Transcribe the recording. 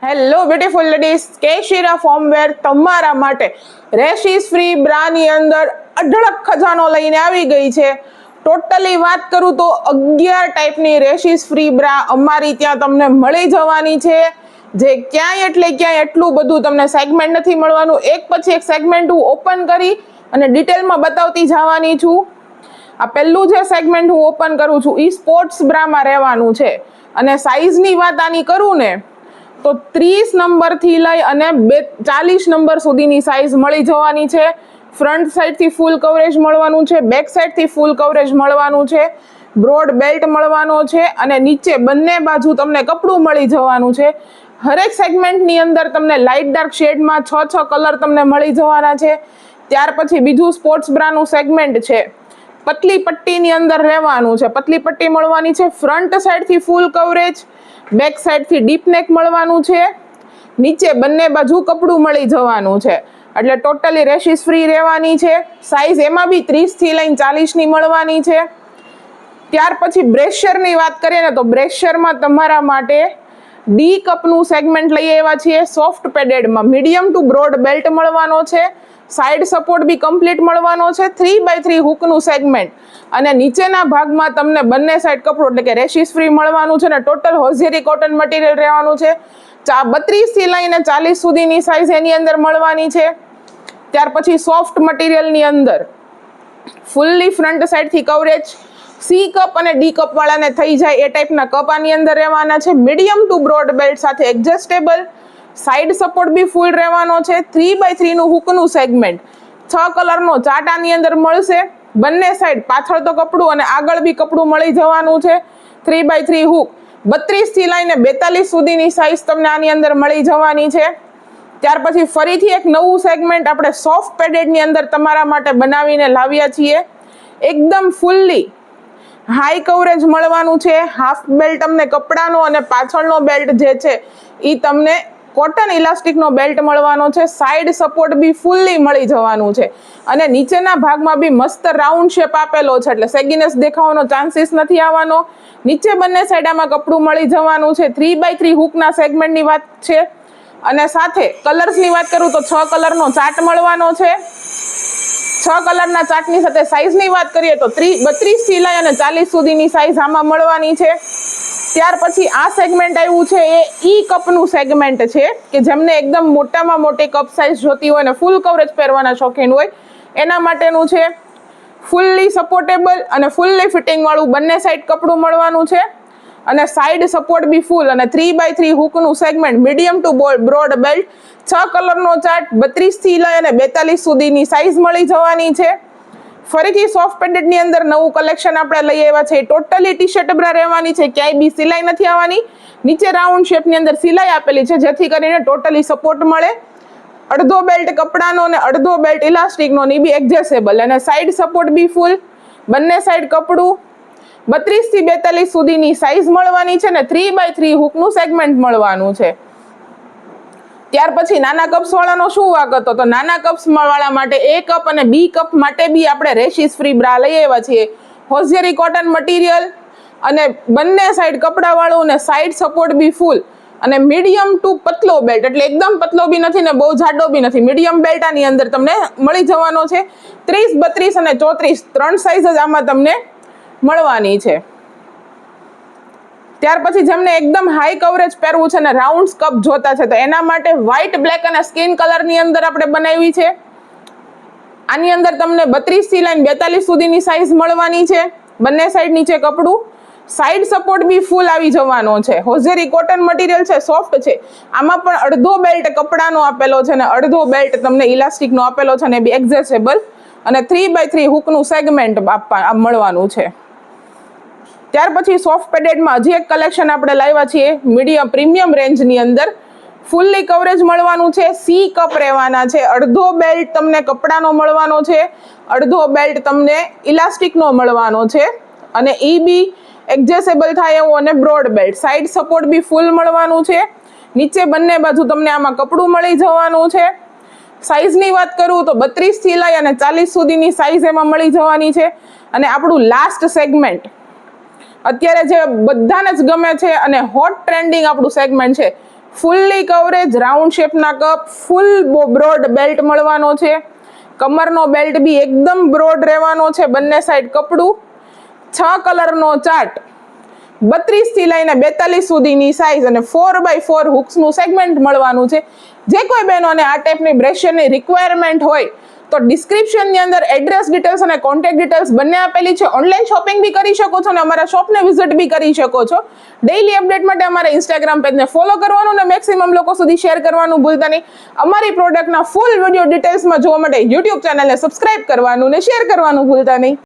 Hello beautiful ladies, કેશીરા ફોર્મવેર તમારા માટે rashes free બ્રાની અંદર અઢળક ખજાનો લઈને આવી ગઈ છે. ટોટલી વાત કરું તો 11 ટાઈપની રેશિસ ફ્રી બ્રા અમારી ત્યાં તમને મળી જવાની છે, જે ક્યાંય એટલે ક્યાંય એટલું બધું તમને સેગમેન્ટ નથી મળવાનું. એક પછી એક સેગમેન્ટ હું ઓપન કરી અને ડિટેલમાં બતાવતી જવાની છું. આ પહેલું જે સેગમેન્ટ હું ઓપન કરું છું એ સ્પોર્ટ્સ બ્રામાં રહેવાનું છે, અને સાઇઝની વાત આની કરું ને તો 30 નંબરથી લઈ અને 40 નંબર સુધીની સાઇઝ મળી જવાની છે. ફ્રન્ટ સાઈડથી ફૂલ કવરેજ મળવાનું છે, બેક સાઈડથી ફૂલ કવરેજ મળવાનું છે, બ્રોડ બેલ્ટ મળવાનો છે, અને નીચે બંને બાજુ તમને કપડું મળી જવાનું છે. હરેક સેગમેન્ટની અંદર તમને લાઇટ ડાર્ક શેડમાં 6 કલર તમને મળી જવાના છે. ત્યાર પછી બીજું સ્પોર્ટ્સ બ્રાનું સેગમેન્ટ છે, પતલી પટ્ટીની અંદર રહેવાનું છે. પતલી પટ્ટી મળવાની છે, ફ્રન્ટ સાઈડથી ફૂલ કવરેજ, બેક સાઈડથી ડીપ નેક મળવાનું છે, નીચે બંને બાજુ કપડું મળી જવાનું છે. એટલે ટોટલી રેશિસ ફ્રી રહેવાની છે. સાઈઝ એમાં બી 30 થી લઈને 40 ની મળવાની છે. ત્યાર પછી બ્રેશરની વાત કરીએ ને તો બ્રેશરમાં તમારા માટે ડી કપનું સેગમેન્ટ લઈ આવ્યા છીએ. સોફ્ટ પેડેડમાં મીડિયમ ટુ બ્રોડ બેલ્ટ મળવાનો છે, સાઈડ સપોર્ટ બી કમ્પ્લીટ મળવાનો છે, 3x3 હુકનું સેગમેન્ટ, અને નીચેના ભાગમાં તમને બંને સાઈડ કપડું એટલે કે રેશિસ ફ્રી મળવાનું છે, ને ટોટલ હોઝિયરી કોટન મટીરિયલ રહેવાનું છે. 32 થી લઈને 40 સુધીની સાઈઝ એની અંદર મળવાની છે. ત્યાર પછી સોફ્ટ મટીરિયલની અંદર ફૂલ્લી ફ્રન્ટ સાઈડથી કવરેજ, સી કપ અને ડી કપ વાળાને થઈ જાય એ ટાઈપના કપ આની અંદર રહેવાના છે. મીડિયમ ટુ બ્રોડ બેલ્ટ સાથે એડજસ્ટેબલ, સાઈડ સપોર્ટ બી ફૂલ રહેવાનો છે, 3x3 નું હુકનું સેગમેન્ટ, 6 કલરનો ચાર્ટ આની અંદર મળશે. બંને સાઈડ પાછળ તો કપડું અને આગળ બી કપડું મળી જવાનું છે. 3x3 હુક, 32 થી લઈને 42 સુધીની સાઈઝ તમને આની અંદર મળી જવાની છે. ત્યાર પછી ફરીથી એક નવું સેગમેન્ટ આપણે સોફ્ટ પેડેડની અંદર તમારા માટે બનાવીને લાવ્યા છીએ. એકદમ ફૂલ્લી હાઈ કવરેજ મળવાનું છે. હાફ બેલ્ટ તમને કપડાનો અને પાછળનો બેલ્ટ જે છે એ તમને કોટન ઇલાસ્ટિકનો બેલ્ટ મળવાનો છે. સાઈડ સપોર્ટ બી ફૂલ્લી મળી જવાનું છે, અને નીચેના ભાગમાં બી મસ્ત રાઉન્ડ શેપ આપેલો છે, એટલે સેગીનેસ દેખાવાનો ચાન્સીસ નથી આવવાનો. નીચે બંને સાઈડમાં કપડું મળી જવાનું છે. 3x3 હુકના સેગમેન્ટની વાત છે, અને સાથે કલર્સની વાત કરું તો 6 કલરનો ચાર્ટ મળવાનો છે. 6 કલરના ચાર્ટની સાથે સાઈઝની વાત કરીએ તો 32 થી લઈ અને 40 સુધીની સાઈઝ આમાં મળવાની છે. ત્યાર પછી આ સેગમેન્ટ આવ્યું છે એ ઈ કપનું સેગમેન્ટ છે, કે જેમને એકદમ મોટામાં મોટી કપ સાઈઝ જોતી હોય ને ફૂલ કવરેજ પહેરવાના શોખીન હોય એના માટેનું છે. ફૂલ્લી સપોર્ટેબલ અને ફૂલ્લી ફિટિંગ વાળું બંને સાઈડ કપડું મળવાનું છે, અને સાઈડ સપોર્ટ બી ફૂલ, અને 3x3 હુકનું segment, medium to broad belt, 6 કલરનો ચાર્ટ, 32 થી લઈ અને 42 સુધીની સાઈઝ મળી જવાની છે. ફરીથી સોફ્ટ પેડેડની અંદર નવું કલેક્શન આપણે લઈ આવ્યા છે. ટોટલી ટી શર્ટ બ્રા રહેવાની છે, ક્યાંય બી સિલાઈ નથી આવવાની. નીચે રાઉન્ડ શેપની અંદર સિલાઈ આપેલી છે, જેથી કરીને ટોટલી સપોર્ટ મળે. અડધો બેલ્ટ કપડાનો અને અડધો બેલ્ટ ઇલાસ્ટિકનો ની બી એડજસ્ટેબલ, અને સાઈડ સપોર્ટ બી ફૂલ, બંને સાઈડ કપડું, 32 થી 42 સુધીની સાઈઝ મળવાની છે, ને 3x3 હુકનું સેગમેન્ટ મળવાનું છે. ત્યાર પછી નાના કપ્સ વાળાનો શું વાક હતો, તો નાના કપ્સ વાળા માટે એ કપ અને બી કપ માટે બી આપણે રેશિસ ફ્રી બ્રા લઈ આવ્યા છીએ. હોઝિયરી કોટન મટીરિયલ, અને બંને સાઈડ કપડા વાળું, ને સાઈડ સપોર્ટ બી ફૂલ, અને મીડિયમ ટુ પતલો બેલ્ટ, એટલે એકદમ પતલો બી નથી ને બહુ જાડો બી નથી, મીડિયમ બેલ્ટ આની અંદર તમને મળી જવાનો છે. 30, 32 અને 34 3 સાઈઝ જ આમાં તમને મળવાની છે. ત્યાર પછી જેમને એકદમ હાઈ કવરેજ પહેરવું છે ને રાઉન્ડ કપ જોતા છે તો એના માટે વ્હાઈટ, બ્લેક અને સ્કિન કલરની અંદર આપણે બનાવી છે. આની અંદર તમને 32 થી લઈને 42 સુધીની સાઈઝ મળવાની છે. બંને સાઈડ નીચે કપડું, સાઈડ સપોર્ટ બી ફૂલ આવી જવાનો છે. હોઝિયરી કોટન મટીરિયલ છે, સોફ્ટ છે. આમાં પણ અડધો બેલ્ટ કપડાનો આપેલો છે, ને અડધો બેલ્ટ તમને ઇલાસ્ટિકનો આપેલો છે, ને બી એડજસ્ટેબલ, અને 3x3 હુકનું સેગમેન્ટ મળવાનું છે. ત્યાર પછી સોફ્ટ પેડેડમાં હજી એક કલેક્શન આપણે લાવ્યા છીએ મીડિયમ પ્રીમિયમ રેન્જની અંદર. ફૂલ્લી કવરેજ મળવાનું છે, સી કપ રહેવાના છે, અડધો બેલ્ટ તમને કપડાનો મળવાનો છે, અડધો બેલ્ટ તમને ઇલાસ્ટિકનો મળવાનો છે, અને ઈ બી એડજસ્ટેબલ થાય એવું, અને બ્રોડ બેલ્ટ, સાઈડ સપોર્ટ બી ફૂલ મળવાનું છે. નીચે બંને બાજુ તમને આમાં કપડું મળી જવાનું છે. સાઈઝની વાત કરું તો 32 થી લઈ અને 40 સુધીની સાઈઝ એમાં મળી જવાની છે. અને આપણું લાસ્ટ સેગમેન્ટ અત્યારે જે બધાને જ ગમે છે અને હોટ ટ્રેન્ડિંગ આપણું સેગમેન્ટ છે, ફૂલ્લી કવરેજ રાઉન્ડ શેપના કપ, ફૂલ બ્રોડ બેલ્ટ મળવાનો છે. કમરનો બેલ્ટ બી એકદમ બ્રોડ રહેવાનો છે, બંને સાઈડ કપડું. 6 કલરનો ચાર્ટ, 32 થી લઈને 42 સુધીની સાઇઝ અને 4x4 હુક્સનું સેગમેન્ટ મળવાનું છે. જે કોઈ બહેનોને આ ટાઈપની બ્રેશિયરની રિક્વાયરમેન્ટ હોય તો ડિસ્ક્રિપ્શનની અંદર એડ્રેસ ડિટેલ્સ અને કોન્ટેક્ટ ડિટેલ્સ બંને આપેલી છે. ઓનલાઈન શોપિંગ બી કરી શકો છો અને અમારા શોપને વિઝિટ બી કરી શકો છો. ડેઈલી અપડેટ માટે અમારા ઇન્સ્ટાગ્રામ પેજને ફોલો કરવાનું અને મેક્સિમમ લોકો સુધી શેર કરવાનું ભૂલતા નહીં. અમારી પ્રોડક્ટના ફૂલ વિડીયો ડિટેલ્સમાં જોવા માટે યુટ્યુબ ચેનલને સબસ્ક્રાઇબ કરવાનું અને શેર કરવાનું ભૂલતા નહીં.